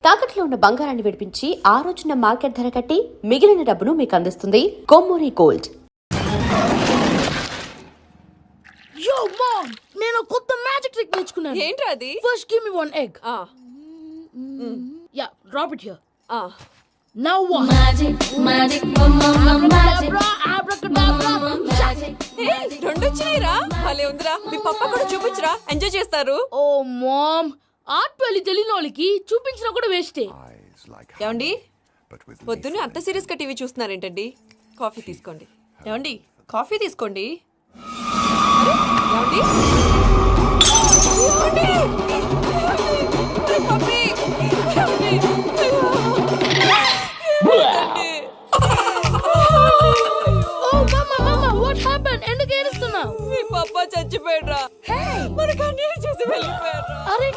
తాకట్లో ఉన్న బంగారాన్ని విడిపించి ఆ రోజున మార్కెట్ ధర కట్టి మిగిలిన డబ్బును మీకు అందిస్తుంది కొమ్మూరి గోల్డ్. యో మామ్, నేను కొత్త మ్యాజిక్ ట్రిక్ నేర్చుకున్నాను. ఏంట్రా అది? First give me one egg. Yeah, drop it here. Now what? Magic, magic, Abracadabra. రెండు వచ్చినాయిరా. భలే ఉందిరా. మీ పప్ప కూడా చూపించరా, ఎంజాయ్ చేస్తారు. ఓ మామ్, ఆర్ట్ పెళ్లి తెలియని వాళ్ళకి చూపించినా కూడా వేస్టే. ఏమండి, పొద్దున్నే అంత సీరియస్ గా టీవీ చూస్తున్నారేంటండి? కాఫీ తీసుకోండి. ఏమండి, కాఫీ తీసుకోండి. అరే, ఏమండి? ఏమండి? పప్పి! ఏమండి? ఓ మమ్మ, వాట్ హ్యాపెండ్? ఎందుకు ఏడుస్తున్నావు? మీ పప్ప చచ్చిపోయాడురా. మనకు అన్యాయం చేసి వెళ్ళిపోయాడురా. అరే,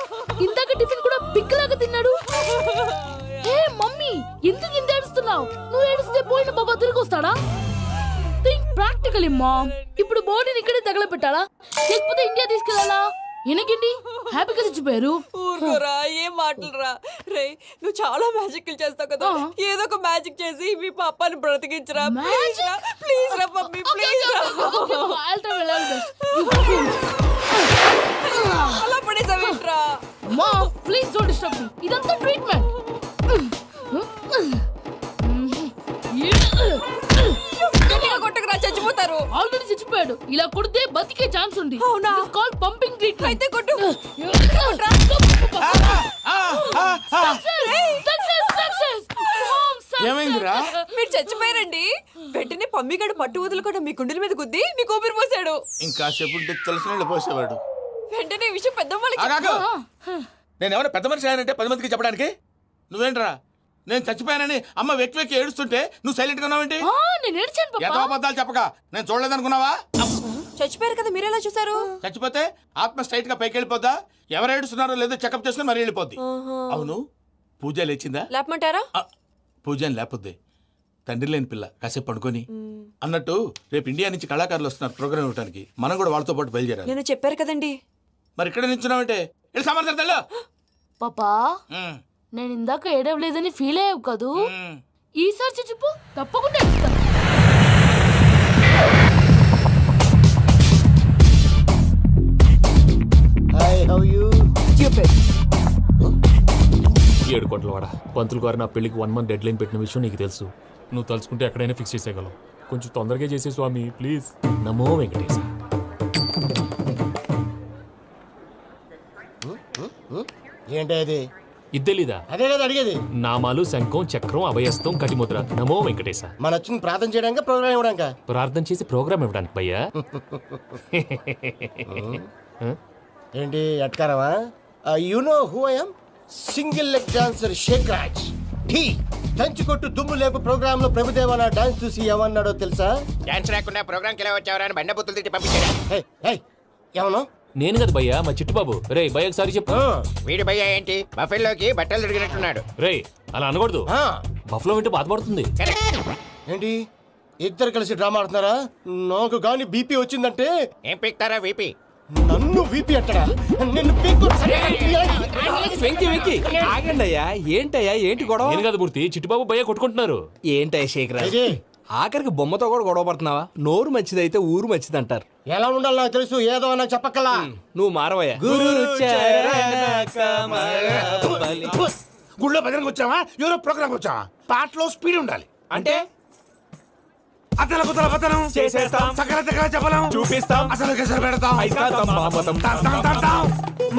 ఇందాక టిఫిన్ కూడా పిక్కలాగా తిన్నాడు. హే మమ్మీ, ఎందుకు ఇంత ఏడుస్తున్నావు? నువ్వు ఏడిస్తే పోయిన బాబా తిరిగి వస్తాడా? Think practically ma'am. ఇప్పుడు బాడీని ఇక్కడే తగలబెట్టాలా, లేకపోతే ఇండియా తీసుకెళ్ళాలా? ఎనకండి హ్యాపీగా చచ్చిపోయారు. ఊరుకోరా, ఏం మాటలురా. రే, నువ్వు చాలా మ్యాజిక్ చేస్తావు కదా, ఏదో ఒక మ్యాజిక్ చేసి మీ పాపాని బ్రతికించరా. ప్లీజ్ రా మమ్మీ, ప్లీజ్ రా. అలా పడేసావేంట్రా? Mom, please don't disturb me. ఇదంతా ట్రీట్మెంట్. కొట్టకరా, చచ్చిపోతారు. ఆల్రెడీ చచ్చిపోయాడు. ఇలా కొడితే బతికే ఛాన్స్ ఉంది. అవునా? It is called pumping treatment. అయితే కొట్టు. ఏమైందిరా? మీరు చచ్చిపోయారండి. వెంటనే పమ్మిగాడు పట్టు వదులుకుండా మీ గుండెల మీద గుద్ది మీకు ఊపిరి పోసాడు. ఇంకా చెప్పుంటే తెలిసిన పోసేవాడు. వెంటనే ఈ విషయం పెద్దవాళ్ళకి. నేను ఎవరైనా పెద్ద మనిషి ఆయనంటే 10 మందికి చెప్పడానికి. నువ్వేంట్రా, నేను చచ్చిపోయానని అమ్మ వెక్కి వెక్కి ఏడుస్తుంటే నువ్వు సైలెంట్ గా ఉన్నావేంటి? నేను ఏడ్చాను పాపా. ఎంతో అబద్ధాలు చెప్పక నేను చూడలేదనుకున్నావా? చచ్చిపోయారు కదా, మీరెలా చూసారు? చచ్చిపోతే ఆత్మ స్ట్రైట్ గా పైకి వెళ్ళిపోద్దా? ఎవరు ఏడుస్తున్నారో లేదో చెకప్ చేసుకుని మరి వెళ్ళిపోద్ది. అవును, పూజ లేచిందా? లేపమంటారా? పూజ అని లేకపోద్ది. తండ్రి లేని పిల్ల, కాసేపు పడుకొని. అన్నట్టు రేపు ఇండియా నుంచి కళాకారులు వస్తున్నారు ప్రోగ్రామ్ ఇవ్వడానికి. మనం కూడా వాళ్ళతో పాటు బయలుదేరాలి. నేను చెప్పారు కదండి. మరి ఇక్కడ నిల్చున్నావంటే వెళ్ళి సమర్థతల్లో. పాపా, నేను ఇందాక ఏడవలేదని ఫీల్ అయ్యావు కదూ? ఈసారి చచ్చిపో, తప్పకుండా ఏడుస్తాను. ఏడు కోట్ల వాడ పంతులు గారు నా పెళ్లికి 1 month డెడ్ లైన్ పెట్టిన విషయం నీకు తెలుసు. నువ్వు తలుచుకుంటే ఎక్కడైనా ఫిక్స్ చేసేయగలవు. కొంచెం తొందరగా చేసే స్వామి ప్లీజ్. నమో వెంకటేశ. ఏంటి అది? ఇద్దెలీదా? అదే కదా అడిగేది. నామాలు శంఖం చక్రం అభయస్తం కటిముద్ర. నమో వెంకటేశ. మన వచ్చింది ప్రార్థన చేయడానికి, ప్రోగ్రామ్ ఇవ్వడానికి. ప్రార్థన చేసి ప్రోగ్రామ్ ఇవ్వడానికి భయ్యా. ఏంటి ఎట్కారమా? You know who I am? Single leg dancer shake Raj. టీ దంచి కొట్టు దుమ్ము లేపు ప్రోగ్రామ్ లో ప్రభుదేవ నా డాన్స్ చూసి ఏమన్నాడో తెలుసా? డాన్స్ రాకుండా ప్రోగ్రామ్ కి ఎలా వచ్చావరా అని బండ బుద్ధులు తిట్టి పంపించాడు. ఏమను? నేను కదా భయ్యా, మా చిట్టుబాబు. రే భయ్య ఒకసారి చెప్పు. వీడి భయ్య ఏంటి బఫెల్లోకి బట్టలు తిరిగినట్టున్నాడు. రే అలా అనకూడదు. బఫ్లో వింటే బాధపడుతుంది. ఏంటి ఇద్దరు కలిసి డ్రామా ఆడుతున్నారా? నాకు గాని బీపీ వచ్చిందంటే ఏం పీక్తారా వీపీ? నన్ను వీపీ అంటారా? నిన్ను పీక్కు. వెంకీ వెంకీ ఆగండి అయ్యా. ఏంటయ్యా, ఏంటి గొడవ? నేను కదా మూర్తి, చిట్టుబాబు భయ్య కొట్టుకుంటున్నారు. ఏంటయ్యా శేఖరా, ఆఖరికి బొమ్మతో కూడా గొడవ పడుతున్నావా? నోరు మంచిదైతే ఊరు మంచిది అంటారు. ఎలా ఉండాలి నాకు తెలుసు, ఏదో నాకు చెప్పక్కలా. నువ్వు మారవయ్యా. గుళ్ళో భజనకు వచ్చావా, ఎవరో ప్రోగ్రామ్ వచ్చావా? పాటలో స్పీడ్ ఉండాలి. అంటే అతల కుతల పతనం చేసేస్తాం, సకల దగ్గర చెప్పలేం, చూపిస్తాం, అసలు కేసరి పెడతాం. అయితాం, మామతం.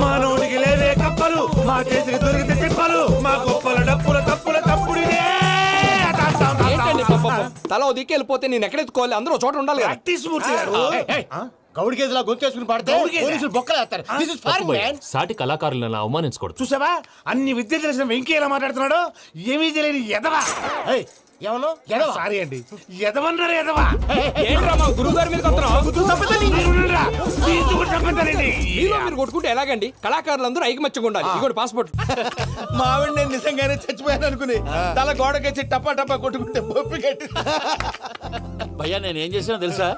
మానవుడికి లేవే కప్పలు, మా చేతికి దొరికితే తిప్పలు, మా గొప్పల డప్పుల తప్పుల తప్పుడిదే. ఏంటండి పాపం? తల ఓ దిక్కు వెళ్ళిపోతే నేను ఎక్కడెత్తుకోవాలి? అందరూ చోట ఉండాలి కదా. గౌడి గేదెలా గొంతేసుకుని పాడితే పోలీసులు బొక్కలేస్తారు. This is foreign, man. సాటి కళాకారులను అవమానించకూడదు. చూసావా, అన్ని విద్య తెలిసిన వెంకీ ఎలా మాట్లాడుతున్నాడు? ఏమీ తెలియని ఎదవా. ఏమను? సారీ అండి, ఎదవన్నారు ఎదవా. ఏంట్రా మా గురువు గారి మీద మీరు కొట్టుకుంటే ఎలాగండి? కళాకారులందరూ ఐకమత్యంగా ఉండాలి. ఇదిగోటి పాస్పోర్ట్. మావిడ నేను నిజంగానే చచ్చిపోయాను అనుకుని తల గోడకేసి టపా టపా కొట్టుకుంటే పొప్పి కట్టి భయ్యా నేను ఏం చేసినా తెలుసా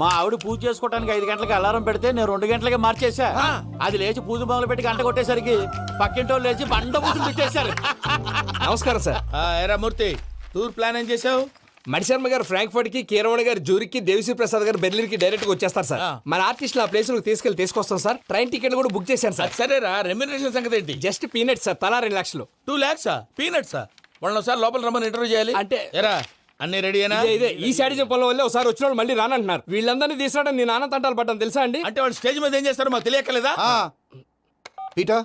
మా ఆవిడ పూజ చేసుకోవడానికి 5 గంటలకి అలారం పెడితే నేను 2 గంటలకే మార్చేసా అది లేచి పూజ మొదలు పెట్టి గంట కొట్టేసరికి పక్కింటోళ్ళు లేచి బండ పూజలు పెట్టేశారు. నమస్కారం సార్. ఎరా మూర్తి టూర్ ప్లాన్ ఏం చేసావు? మణిశర్మ గారు ఫ్రాంక్ఫర్ట్ కి, కీరవాణి గారు జూరిక్ కి, దేవిశ్రీ ప్రసాద్ గారు బెర్లిన్ కి డైరెక్ట్ గా వచ్చేస్తారు సార్. మన ఆర్టిస్ట్ ఆ ప్లేస్ తీసుకొస్తాం సార్. ట్రైన్ టికెట్ కూడా బుక్ చేశాను సార్. సరేరా, రెమ్యూనరేషన్ సంగతి ఏంటి? జస్ట్ పీనట్స్ సార్, తలా 2 లక్షలు. 2 lakhs పీనట్సా? వాళ్ళని ఒకసారి లోపల రమ్మని ఇంటర్వ్యూ చేయాలి. అంటే ఎరా అన్ని రెడీ అయినా? ఇదే ఈ శాడిజం పొలం వల్లే ఒకసారి వచ్చిన వాళ్ళు మళ్ళీ రానంటున్నారు. వీళ్ళందరినీ తీసుకురావడం నేను నాన్న తంటాలు పడ్డాను తెలుసా అండి. అంటే వాళ్ళు స్టేజ్ మీద ఏం చేస్తారో మాకు తెలియక్కలేదా? Peter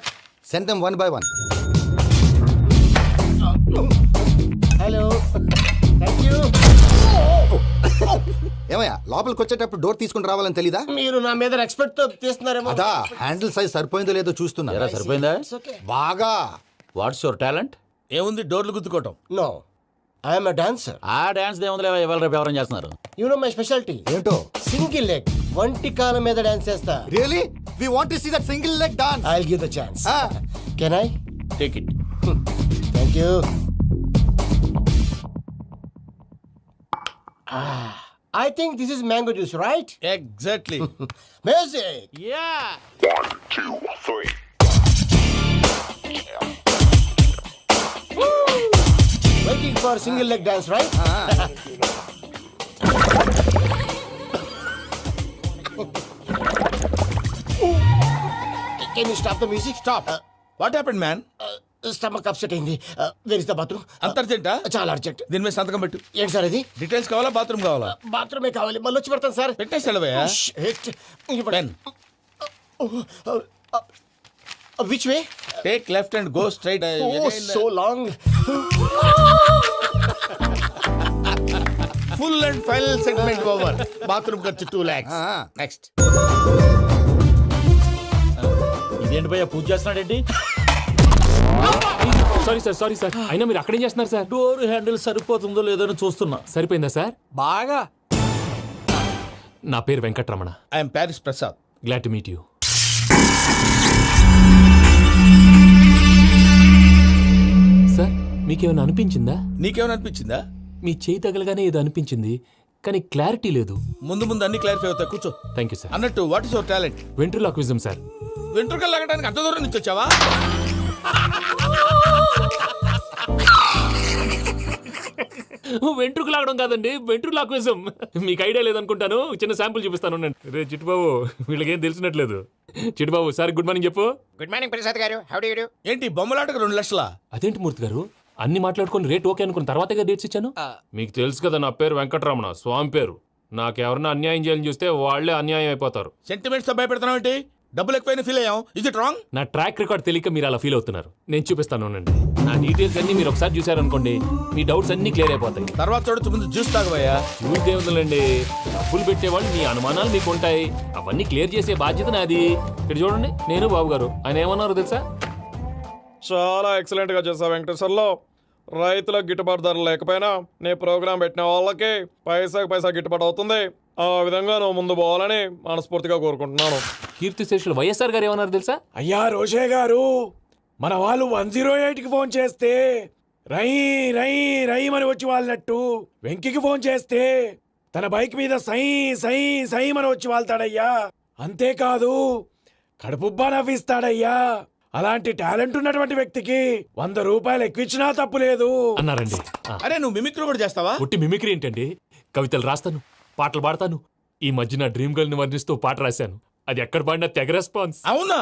send them 1 by 1. Hello, thank you. ఏమయ్యా లోపలికి వచ్చేటప్పుడు డోర్ తీసుకుని రావాలని తెలీదా? మీరు నా మీద ఎక్స్పెక్ట్ తో తీస్తున్నారేమో. అదా హ్యాండిల్ సైజ్ సరిపోయిందో లేదో చూస్తున్నా. సరిపోయిందా? బాగా. What's your talent? ఏముంది డోర్లు గుద్దుకోవటం. No, I'm a dancer. ఆ డాన్స్ దేవుందిలే, ఇవాళ రేపు ఎవరైనా చేస్తున్నారు. You know my speciality. ఏంటో? సింగిల్ లెగ్, వంటి కాలం మీద డాన్స్ చేస్తా. Really we want to see that single leg dance. I will give the chance. Can I? Take it. Thank you. I think this is mango juice, right? Exactly. Music. Yeah. Waiting for single leg dance, right? Can you stop the music? Stop. What happened man? Stomach upset అయింది. Where is the bathroom? అంత అర్జెంటా? చాలా urgent. దీని మీద సంతకం పెట్టు. ఏంటి sir ఇది? Details కావాలా బాత్రూమ్ కావాలా? బాత్రూమే కావాలి, మళ్ళీ వచ్చి పెడతాను సార్. పెట్టేసి వెళ్ళవయ్యా. Pen. Which way? Take left and go straight. Oh, so long. Full and final segment over. Bathroom ఖర్చు 2 lakhs. నెక్స్ట్. ఇదేంటి భయ్యా పూజ చేస్తున్నాడేంటి? సారీ సార్ అయినా మీరు అక్కడేం చేస్తున్నారు సార్? డోర్ హ్యాండిల్ సరిపోతుందో లేదో అని చూస్తున్నా. సరిపోయిందా సార్? బాగా. నా పేరు Venkataramana. I'm Paris Prasad. Glad to meet you. Sir మీకేమైనా అనిపించిందా? నీకేమైనా అనిపించిందా? మీ చేయి తగలగానే ఏదో అనిపించింది, కానీ క్లారిటీ లేదు. ముందు అన్ని క్లారిఫై అవుతాయి, కూర్చో. Thank you sir. అన్నట్టు what is your talent? Ventriloquism sir. వెంట్రుకలు లాగడానికి అంత దూరం నుంచి వచ్చావా? వెంట్రుకు లాగడం కాదండి, వెంట్రులాక్విజం. మీకు ఐడియా లేదనుకుంటాను, చిన్న శాంపుల్ చూపిస్తాను. రే చిట్టుబాబు, వీళ్ళకేం తెలిసినట్లేదు. చిట్టుబాబు సార్ గుడ్ మార్నింగ్ చెప్పు. Good morning Prasad garu. How do you do? ఏంటి బొమ్మలాటకు 2 లక్షలా? అదేంటి మూర్తి గారు, అన్ని మాట్లాడుకొని రేట్ ఓకే అనుకున్న తర్వాతగా డేట్స్ ఇచ్చాను. మీకు తెలుసు కదా నా పేరు వెంకటరమణ, స్వామి పేరు. నాకెవరన్నా అన్యాయం చేయాలని చూస్తే వాళ్లే అన్యాయం అయిపోతారు. సెంటిమెంట్స్ తో భయపెడతావు ఏంటి? డబ్బులు ఎక్కువైనా ఫీల్ అయ్యాం. Is it wrong? నా ట్రాక్ రికార్డ్ తెలియక మీరు అలా ఫీల్ అవుతున్నారు. నేను చూపిస్తాను ఉండండి. నా డీటెయిల్స్ అన్ని మీరు ఒకసారి చూసారనుకోండి, మీ డౌట్స్ అన్ని క్లియర్ అయిపోతాయి. తర్వాత చూడొచ్చు, ముందు జ్యూస్ తాగబోయా. చూసి దేవుందండి, డబ్బులు పెట్టేవాళ్ళు మీ అనుమానాలు మీకు ఉంటాయి, అవన్నీ క్లియర్ చేసే బాధ్యత నాది. ఇక్కడ చూడండి, నేను బాబు గారు. ఆయన ఏమన్నారు తెలుసా? చాలా ఎక్సలెంట్ గా చేసావు వెంకటేశ్వర్లో. రైతులకు గిట్టుబాటు ధర లేకపోయినా నీ ప్రోగ్రాం పెట్టిన వాళ్ళకి పైసా గిట్టుబాటు అవుతుంది. ఆ విధంగా నువ్వు ముందు పోవాలని మనస్ఫూర్తిగా కోరుకుంటున్నాను. కీర్తిశేషులు వైఎస్ఆర్ గారు ఏమన్నారు తెలుసా? అయ్యా రోషే గారు, మన వాళ్ళు 108కి ఫోన్ చేస్తే రై రై రై అని వచ్చి వాళ్ళనట్టు, వెంకికి ఫోన్ చేస్తే తన బైక్ మీద సై సై సై అని వచ్చి వాళ్తాడయ్యా. అంతేకాదు కడుపుబ్బా నవ్విస్తాడయ్యా. అలాంటి టాలెంట్ ఉన్నటువంటి వ్యక్తికి 100 రూపాయలు ఎక్కువచ్చినా తప్పు లేదు అన్నారండి. అరే నువ్వు మిమిక్రీ కూడా చేస్తావా? ఒట్టి మిమిక్రీ ఏంటండి, కవితలు రాస్తాను, పాటలు పాడతాను. ఈ మధ్య నా డ్రీమ్ గర్ల్ ని వర్ణిస్తూ పాట రాశాను. అది ఎక్కడ పాడినా తెగ రెస్పాన్స్. అవునా?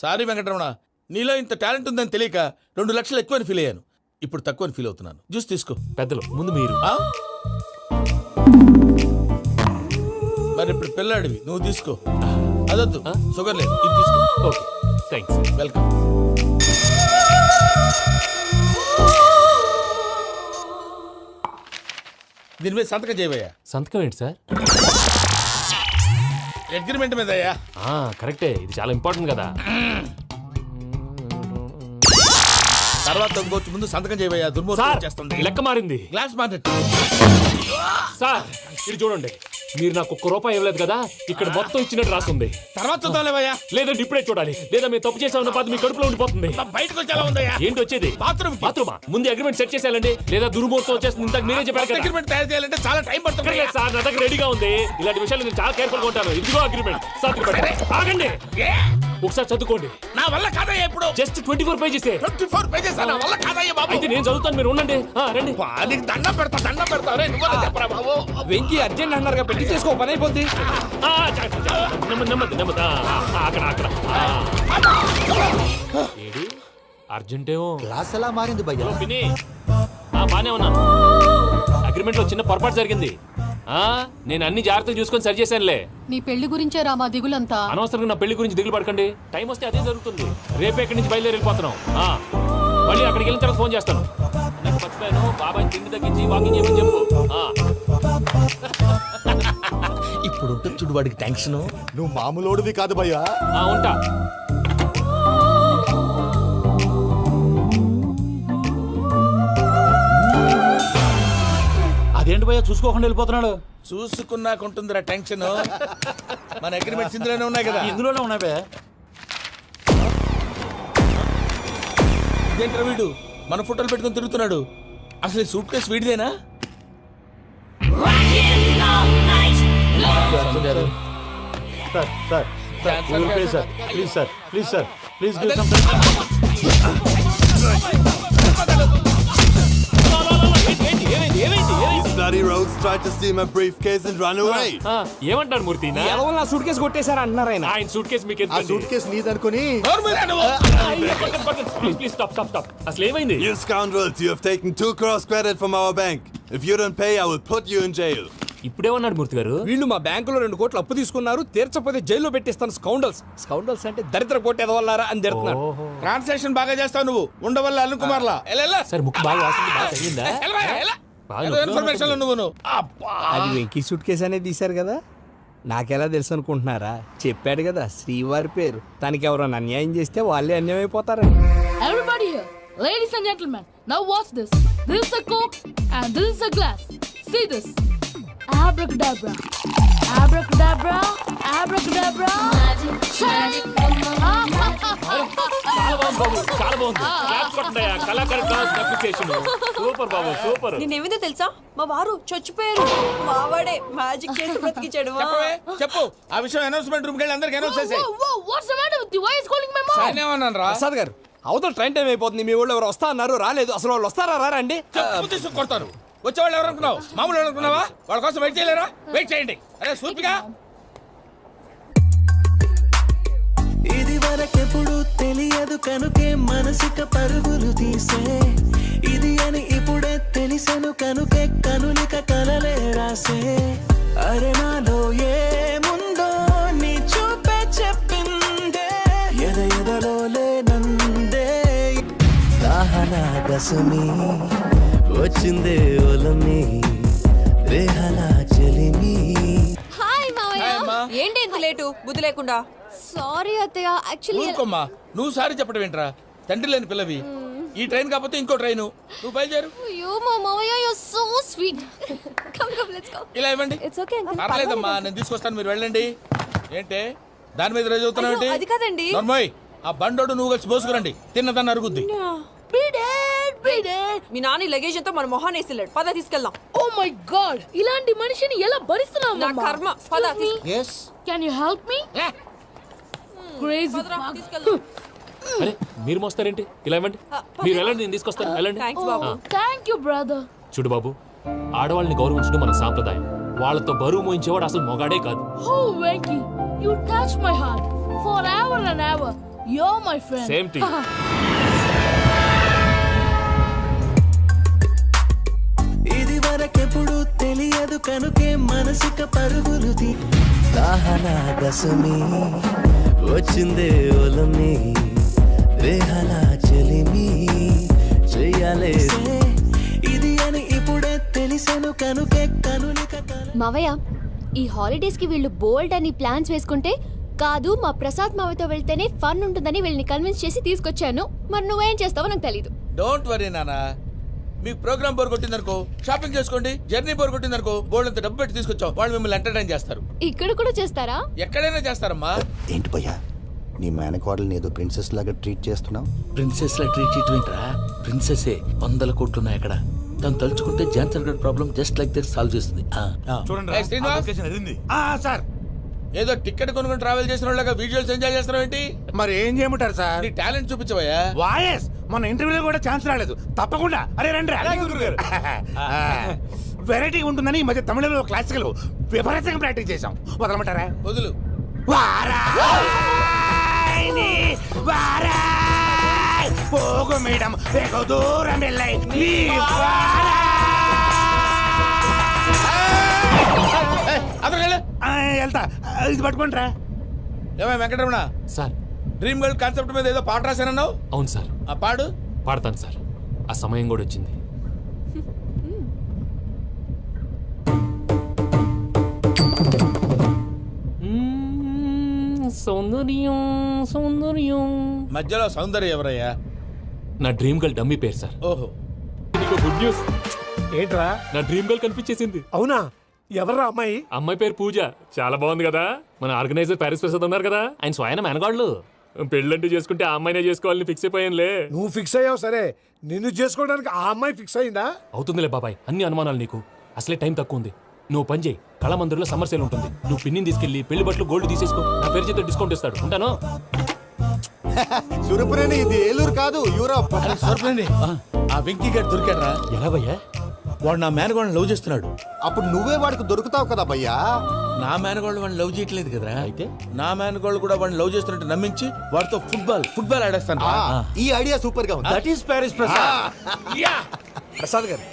సారీ వెంకటరమణ, నీలో ఇంత టాలెంట్ ఉందని తెలియక 2 లక్షలు ఎక్కువని ఫీల్ అయ్యాను. ఇప్పుడు తక్కువని ఫీల్ అవుతున్నాను. జ్యూస్ తీసుకో. పెద్దలు ముందు మీరు. మరి ఇప్పుడు పిల్లాడివి, నువ్వు తీసుకో. అదొద్దు, షుగర్ లేదు, ఇది తీసుకో. Okay thanks. వెల్కమ్. దీని మీద సంతకం చేయబోయా. సంతకం ఏంటి సార్? అగ్రిమెంట్ మీద అయ్యా. కరెక్టే, ఇది చాలా ఇంపార్టెంట్ కదా. తర్వాత ఇంకొచ్చి ముందు సంతకం చేయబోయా. దుర్మోహం చేస్తుంది. లెక్క మారింది. Glass market. సార్ ఇది చూడండి, మీరు నాకు ఒక్క రూపాయి ఇవ్వలేదు కదా, ఇక్కడ మొత్తం ఇచ్చినట్టు రాస్తుంది. తర్వాత చూద్దాంలేవయ్యా. లేదంటే ఇప్పుడే చూడాలి, లేదా మీరు తప్పు చేసామన్న బాధ మీ కడుపులో ఉండిపోతుంది. బయటకు వచ్చేలా ఉందయ్యా. ఏంటి వచ్చేది? బాత్రూమ్ బాత్రూమా? ముందు అగ్రిమెంట్ సెట్ చేసేయాలండి, లేదా దుర్మూర్తం వచ్చేస్తుంది. ఇంతకు మీరే చెప్పారు కదా. అగ్రిమెంట్ తయారు చేయాలంటే చాలా టైం పడుతుంది లేదు సార్, నా దగ్గర రెడీగా ఉంది. ఇలాంటి విషయాలు నేను చాలా కేర్ఫుల్ గా ఉంటాను. ఇదిగో అగ్రిమెంట్. ఆగండి, ఒకసారి చదువుకోండి. నా వల్ల కాదయ్యా. ఇప్పుడు జస్ట్ 24 పేజెస్. 24 పేజెస్ నా వల్ల కాదయ్యా బాబు. అయితే నేను చదువుతాను, మీరు ఉండండి. రండి. నీకు దండం పెడతా రే, నువ్వు చెప్పరా బాబు. వెంకీ అర్జెంట్ అన్నారుగా, పెళ్లి చేసుకో, పని అయిపోద్ది. నెమ్మది నెమ్మది. అక్కడ ఏడు అర్జెంటేమో. క్లాస్ ఎలా మారింది భయ్యా? పిన్ని, బానే ఉన్నాను. అగ్రిమెంట్ లో చిన్న పొరపాటు జరిగింది. నేను అన్ని జాగ్రత్తలు చూసుకొని సరి చేశానులే. నీ పెళ్లి గురించే రామా దిగులంతా. అనవసరంగా నా పెళ్లి గురించి దిగులు పడకండి. టైం వస్తే అదే జరుగుతుంది. రేపే ఇక్కడి నుంచి బయలుదేరి వెళ్ళిపోతున్నాం. మళ్ళీ అక్కడికి వెళ్ళిన తర్వాత ఫోన్ చేస్తాను. నాకు మర్చిపోయాను, బాబాయ్ తిండి తగ్గించి వాకింగ్ చేయమని చెప్పు. ఇప్పుడు ఉంటుంది చూడు వాడికి టెన్షన్. నువ్వు మామూలోడివి కాదు భయ్యా. ఉంటా. అదేంటి భయ్యా చూసుకోకుండా వెళ్ళిపోతున్నాడు? చూసుకున్నాకుంటుందిరా టెన్షన్. మన అగ్రిమెంట్స్ ఇందులోనే ఉన్నాయి కదా. ఇందులోనే ఉన్నాయి భయ్యా. ఇదేంట్రా వీడు మన ఫోటోలు పెట్టుకొని తిరుగుతున్నాడు? అసలు ఈ సూట్ కేసు వీడిదేనా? ఏమంటారు మూర్తి? నా సూట్ కేసు కొట్టేశారు అంటున్నారు ఆయన. ఆయన సూట్ కేసు మీకు ఆ సూట్ కేసు నీదనుకుని ప్లీజ్ స్టాప్. అసలు ఏమైంది? You scoundrels, you have taken 2 crores credit from our bank. If you don't pay, I will put you in jail. ఇప్పుడేమన్నాడు మూర్తి గారు? వీళ్ళు మా బ్యాంకులో 2 కోట్లు అప్పు తీసుకున్నారు, తీర్చకపోతే జైల్లో పెట్టిస్తాను. స్కౌండల్స్ అంటే దరిద్ర కోట ఎదవల్లారా అని తిడుతున్నాడు. ట్రాన్సాక్షన్ బాగా చేస్తావు నువ్వు. ఉండవల్ల అల్లు కుమార్లా. సార్ ముక్కు బాగా వాసింది, బాగా తగ్గిందా? ఇన్ఫర్మేషన్ నువ్వు. అది వెంకీ సూట్ కేసు అనేది తీశారు కదా, నాకెలా తెలుసు అనుకుంటున్నారా? చెప్పాడు కదా శ్రీవారి పేరు. తనకి ఎవరైనా అన్యాయం చేస్తే వాళ్ళే అన్యాయం అయిపోతారని. Everybody here, ladies and gentlemen, now watch this. This is a coke and this is a glass. See this. Abracadabra. Abracadabra. Abracadabra. చాలా బాగుంది బాబు, చాలా బాగుంది. క్లాప్స్ కొట్టండి. కళాకారు క్లాస్ అప్లికేషన్ సూపర్ బాబు, సూపర్. నేనేమిందో తెలుసా, మా వారు చచ్చిపోయారు. మావాడే మ్యాజిక్ చేసి బ్రతికించాడు. చెప్పు ఆ విషయం. అనౌన్స్మెంట్ రూమ్ కి వెళ్ళి అందరికి అనౌన్స్ చేసేయ్. What's the matter with you? Why is calling my mom? నేనేమన్నాను రా? ప్రసాద్ గారు, అవతల ట్రైన్ టైం అయిపోతుంది. మీ వాళ్ళు ఎవరు వస్తా అన్నారు, రాలేదు. అసలు వాళ్ళు వస్తారా రారా అండి? తీసుకు కొడతారు. వచ్చేవాళ్ళు ఎవరు అనుకున్నావు? మామూలు అనుకున్నావా? వాళ్ళ కోసం వెయిట్ చేయలేరా? వెయిట్ చేయండి. అరే సూపిగా. ఇది వరకెప్పుడు తెలియదు కనుకే మనసుక పరుగులు తీసే, ఇది అని ఇప్పుడే తెలిసెను కనుకే కనులిక కలలే రాసే. అరే నాలో ఏముందో నీ చూపే చెప్పిందే, ఎదలో లేనందే. దాహనా గసుమి వచ్చిందే ఒలమి, రేహలా చెలిమి. హాయ్ మావయ్య. ఏంటి ఇంత లేటు? బుద్ధి లేకుండా. సారీ అత్తయ్య, యాక్చువల్లీ ఊరుకోమ్మా. నువ్వు సారీ చెప్పడం ఏంట్రా? తండ్రి లేని పిల్లవి. ఈ ట్రైన్ కాకపోతే ఇంకో ట్రైన్. నువ్వు బయలుదేరు. అయ్యో మా మావయ్య, you are so sweet. Come let's go. ఇలా ఇవ్వండి. It's okay uncle. పర్లేదమ్మా, నేను తీసుకొస్తాను, మీరు వెళ్ళండి. ఏంటే దాని మీద రోజు అవుతున్నావు? అది కాదండి. నర్మోయ్, ఆ బండోడు నువ్వు కలిసి పోసుకురండి. తిన్నదాన్ని అరుగుద్ది. మీ నాని లగేజ్ అంతా మన మొహాన్ని వేసిల్లాడు. పద తీసుకెళ్దాం. Oh my god, ఇలాంటి మనిషిని ఎలా భరిస్తున్నావు? నా కర్మ. పద yes Can you help me? Crazy. తీసుకెళ్దాం. అరే మీరు మోస్తారేంటి? ఇలా ఇవ్వండి. మీరు వెళ్ళండి, నేను తీసుకొస్తాను. వెళ్ళండి. Thanks Babu. Thank you brother. చూడు బాబు, ఆడవాళ్ళని గౌరవించడం మన సాంప్రదాయం. వాళ్ళతో బరువు మోయించేవాడు అసలు మొగాడే కాదు. Oh Venki, you touch my heart forever and ever. You're my friend. Same to you. ఇది వరకెప్పుడు తెలియదు కనుకే మనసుక పరుగులు తీ. దాహనా గసుమి వచ్చిందే ఒలమి, రేహలా చెలిమి చెయ్యాలే. ఇది అని ఇప్పుడే తెలిసెను కనుకే కనులిక కల. మావయ్య, ఈ హాలిడేస్ కి వీళ్ళు బోల్డ్ అని ప్లాన్స్ వేసుకుంటే, కాదు మా ప్రసాద్ మావయ్యతో వెళ్తేనే ఫన్ ఉంటుందని వీళ్ళని కన్విన్స్ చేసి తీసుకొచ్చాను. మరి నువ్వేం చేస్తావో నాకు తెలీదు. డోంట్ వరీ నానా, మీకు ప్రోగ్రామ్ బోర్ కొట్టిందనుకో షాపింగ్ చేసుకోండి, జర్నీ బోర్ కొట్టిందనుకో బోర్డు అంత డబ్బు పెట్టి తీసుకొచ్చాం, వాళ్ళు మిమ్మల్ని ఎంటర్టైన్ చేస్తారు. ఇక్కడ కూడా చేస్తారా? ఎక్కడైనా చేస్తారమ్మా. ఏంటి భయ్యా నీ మేనకోడల్ని ఏదో ప్రిన్సెస్ లాగా ట్రీట్ చేస్తున్నావు? ప్రిన్సెస్ లా ట్రీట్ చేయటమేంట్రా? ప్రిన్సెసే 100 కోట్లు ఉన్నాయి అక్కడ. తను తలుచుకుంటే జాన్సన్ గడ్ problem just like that solve చేస్తుంది. సార్ ఏదో టికెట్ కొనుక్కొని ట్రావెల్ చేసిన వాళ్ళగా విజువల్స్ ఎంజాయ్ చేస్తున్నావు ఏంటి? మరి ఏం చేయమంటారు సార్? నీ టాలెంట్ చూపించవయ్యా. వాయస్ మన ఇంటర్వ్యూలో కూడా ఛాన్స్ రాలేదు. తప్పకుండా అరే రండి వెరైటీ ఉంటుందని ఈ మధ్య తమిళంలో క్లాసికల్ విపరీతంగా ప్రాక్టీస్ చేసాం. వదలమంటారా? వదులు. వారాయని వారాయ్ పోగు మేడం వెగు దూరం వెళ్ళై నీ వెళ్తా. ఇది పట్టుకుంటారా? ఏమై Venkataramana, sir dream girl concept మీద ఏదో పాట రాశానన్నావు. అవును సార్. ఆ పాడు. పాడతాను సార్. ఆ సమయం కూడా వచ్చింది. సౌందర్యం సౌందర్యం. మధ్యలో సౌందర్యం ఎవరయ్యా? నా డ్రీమ్ గర్ల్ డమ్మీ పేరు సార్. ఓహో, నీకు గుడ్ న్యూస్. ఏంట్రా? నా డ్రీమ్ గర్ల్ కనిపించేసింది. అవునా? ఎవర్రా అమ్మాయి? అమ్మాయి పేరు పూజ. చాలా బాగుంది కదా. మన ఆర్గనైజర్ ప్యారిస్ ప్రసాద్ ఉన్నారు కదా, ఆయన స్వయం మెనగాళ్ళు. పెళ్ళంటూ చేసుకుంటే ఆ అమ్మాయినే చేసుకోవాలని ఫిక్స్ అయిపోయానులే. నువ్వు ఫిక్స్ అయ్యావు సరే, నిన్ను చేసుకోవడానికి ఆ అమ్మాయి ఫిక్స్ అయిందా? అవుతుందిలే బాబాయ్, అన్ని అనుమానాలు నీకు. అసలే టైం తక్కువ ఉంది. నువ్వు పని చేయి, కళామందిర్లో సమ్మర్ సేల్ ఉంటుంది. నువ్వు పిన్నిని తీసుకెళ్లి పెళ్లి బట్టలు గోల్డ్ తీసేసుకో. నా పేరు చేత డిస్కౌంట్ ఇస్తాడు. ఉంటాను. సురపురేని ఇది ఏలూరు కాదు, యూరోప్. ఆ వెంకీ గారు దొరికాడ్రా. ఎలా భయ్యా? వాడు నా మేనగోళ్ళని లవ్ చేస్తున్నాడు. అప్పుడు నువ్వే వాడికి దొరుకుతావు కదా భయ్యా. నా మేనగోళ్ళు వాడిని లవ్ చేయట్లేదు కదరా. అయితే నా మేనగోళ్ళు కూడా వాడిని లవ్ చేస్తున్నట్టు నమ్మించి వాడితో ఫుట్బాల్ ఆడేస్తాను. ఈ ఐడియా సూపర్ గా ఉంది. That is Paris Prasad. Prasad గారు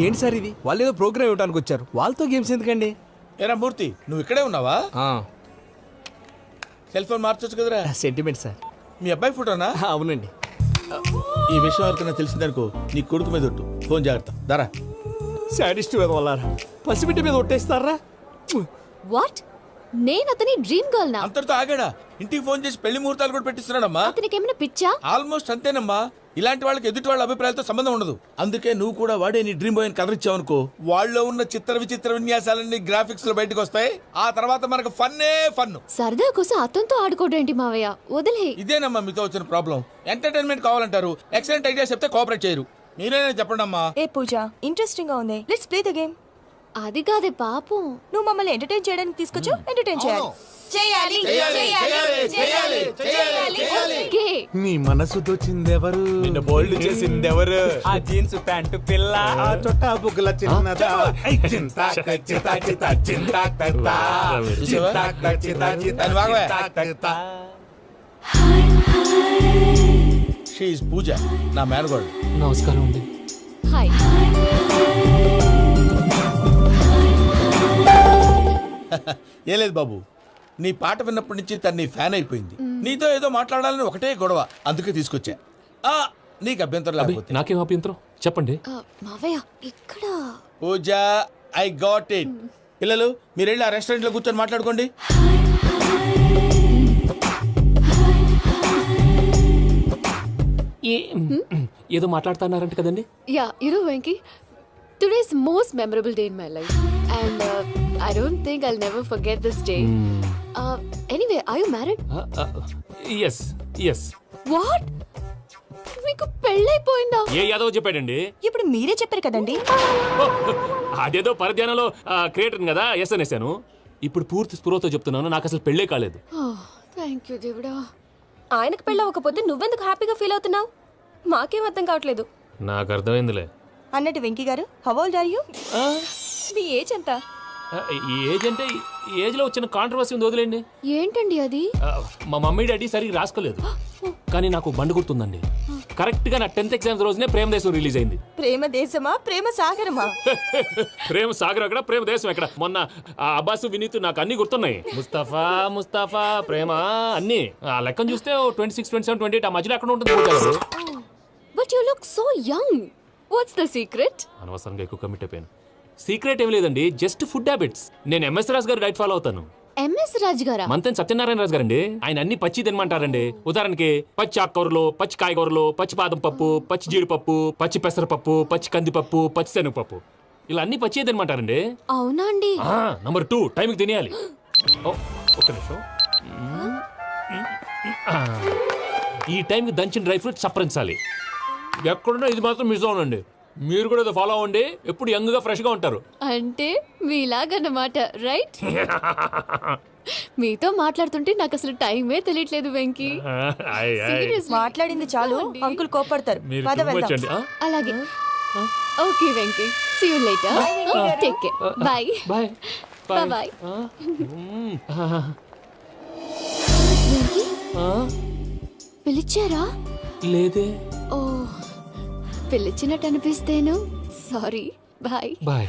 ఏంటి సార్ ఇది? వాళ్ళు ఏదో ప్రోగ్రామ్ ఇవ్వడానికి వచ్చారు, వాళ్ళతో గేమ్స్ ఎందుకండి? ఏరా మూర్తి, నువ్వు ఇక్కడే ఉన్నావా? సెల్ ఫోన్ మార్చొచ్చు కదరా. Sentiment sir. మీ అబ్బాయి ఫోటోనా? అవునండి. ఈ విషయం ఎవరికైనా తెలిసిందనుకో నీ కొడుకు మీద ఒట్టు. ఫోన్ జాగ్రత్త. దారా. సాడిస్ట్ మీద వాళ్ళారా పసిబిడ్డ మీద ఒట్టేస్తారా? వాట్? నేను అతని డ్రీమ్ గర్ల్ నా? అంతటితో ఆగాడా? ఇంటికి ఫోన్ చేసి పెళ్లి ముహూర్తాలు కూడా పెట్టిస్తున్నాడమ్మా. అతనికి ఏమైనా పిచ్చా? ఆల్మోస్ట్ అంతేనమ్మా. ఇలాంటి వాళ్ళకి ఎదుటి వాళ్ళ అభిప్రాయాలతో సంబంధం ఉండదు. అందుకే నువ్వు కూడా వాడే నీ డ్రీమ్ బాయ్ కలర్ ఇచ్చావనుకో, వాళ్ళలో ఉన్న చిత్ర విచిత్ర విన్యాసాలన్నీ గ్రాఫిక్స్ లో బయటకు వస్తాయి. ఆ తర్వాత మనకు ఫన్నే ఫన్. సరదా కోసం అతనితో ఆడుకోవడం మావయ్య, వదిలే. ఇదేనమ్మా మీతో వచ్చిన ప్రాబ్లం. ఎంటర్టైన్మెంట్ కావాలంటారు, ఎక్సలెంట్ ఐడియా చెప్తే కోఆపరేట్ చేయరు. మీరేనా చెప్పండి అమ్మా. ఏ పూజ, ఇంట్రెస్టింగ్ గా ఉంది. Let's play the game. అది కాదే పాపం. నువ్వు మమ్మల్ని ఎంటర్టైన్ చేయడానికి తీసుకొచ్చు. ఎంటర్టైన్ చేయాలి. ఓకే. నీ మనసు దోచిందెవరు? నిన్ను బోల్డ్ చేసిందెవరు? ఆ జీన్స్ ప్యాంటు పిల్ల, ఆ చొట్టా బుగ్గల చిన్నదా. ఐ చింతాక్ చితాక్ చితాక్ చింతాక్ తత్తా. చింతాక్ తక్ చితాక్ చితాక్ చింతాక్ తత్తా. షీ ఈజ్ పూజ, నా మేనగోడు. నమస్కారం అండి. హాయ్. ఏ లేదు బాబు, నీ పాట విన్నప్పటి నుంచి తను నీ ఫ్యాన్ అయిపోయింది. నీతో ఏదో మాట్లాడాలని ఒకటే గొడవ, అందుకే తీసుకొచ్చా. నీకు అభ్యంతరం లేకపోతే. నాకేం అభ్యంతరం చెప్పండి. మావయ్య ఇక్కడ. పూజ, ఐ గాట్ ఇట్. పిల్లలు మీరు వెళ్ళి ఆ రెస్టారెంట్ లో కూర్చొని మాట్లాడుకోండి. ఏదో మాట్లాడుతున్నారంట కదండి. Yeah, Venky, today's most memorable day in my life, and I don't think I'll never forget this day. Anyway, are you married? Yes yes. What? మీకు పెళ్ళైపోయిందా? ఏ యాదవ్ చెప్పాడండి? ఇప్పుడు మీరే చెప్పారు కదండి. అదేదో పరధ్యానంలో క్రియేటర్ కదా ఎస్ అనేసాను. ఇప్పుడు పూర్తి స్పృహతో చెప్తున్నాను, నాకు అసలు పెళ్ళే కాలేదు. థ్యాంక్ యూ దేవుడా. ఆయనకు పెళ్ళవకపోతే నువ్వెందుకు హ్యాపీగా ఫీల్ అవుతున్నావు? మాకేం అర్థం కావట్లేదు. నాకు అర్థమైందిలే. అన్నట్టు వెంకీ గారు, హౌ ఓల్డ్ ఆర్ యు? మీ ఏజ్ ఎంత? ఈ ఏజ్ అంటే ఈ ఏజ్ లో వచ్చిన కాంట్రవర్సీ ఉంది, వదిలేండి. ఏంటండి అది? మా మమ్మీ డాడీ సరిగ్గా రాసుకోలేదు, కానీ నాకు బండి గుర్తుందండి. కరెక్ట్ గా నా 10th ఎగ్జామ్స్ రోజునే ప్రేమ దేశం రిలీజ్ అయింది. ప్రేమ దేశమా, ప్రేమ సాగరమా? ప్రేమ సాగర్ ఎక్కడ, ప్రేమ దేశం ఎక్కడ? మొన్న అబ్బాసు వినీత్ నాకు అన్ని గుర్తున్నాయి. ముస్తఫా ప్రేమ అన్ని ఆ లెక్కను చూస్తే 26, 27, 28 ఆ మధ్యలో ఎక్కడ ఉంటుంది. But you look so young. What's the secret? అనవసరంగా ఎక్కువ కమిట్ అయిపోయాను. సీక్రెట్ ఏం లేదండి, జస్ట్ ఫుడ్ హ్యాబిట్స్. నేను ఎంఎస్ రాజ్ గారు డైట్ ఫాలో అవుతాను. ఎంఎస్ రాజు గారా? మంతెన్ సత్యనారాయణ రాజు గారండి. ఆయన అన్ని పచ్చి తినమంటారండి. ఉదాహరణకి పచ్చి ఆకుకూరలు, పచ్చి కాయగూరలు, పచ్చి బాదం పప్పు, పచ్చి జీడిపప్పు, పచ్చి పెసరపప్పు, పచ్చి కందిపప్పు, పచ్చి శనగపప్పు, ఇలా అన్ని పచ్చి తినమంటారండి. అవునా అండి? నంబర్ 2 టైంకి తినేయాలి. ఒక్క నిమిషం. ఈ టైంకి దంచిన డ్రై ఫ్రూట్స్ సప్పరించాలి. ఎక్కడున్నా ఇది మాత్రం మిస్ అవునండి. మీరు కూడా ఇది ఫాలో అవ్వండి. ఎప్పుడు యంగ్ గా ఫ్రెష్ గా ఉంటారు. అంటే మీలాగన్నమాట, రైట్? మీతో మాట్లాడుతుంటే నాకు అసలు టైమే తెలియట్లేదు వెంకీ. Seriously. మాట్లాడింది చాలు, అంకుల్ కోపడతారు. మీరు పద too much వెళ్దాం. అండి. అలాగే. Okay Venky, see you later. Take care. Bye. Bye bye. పిలిచారా? లేదే. ఓ, పిలిచినట్టు అనిపిస్తేను. సారీ. బాయ్. బాయ్.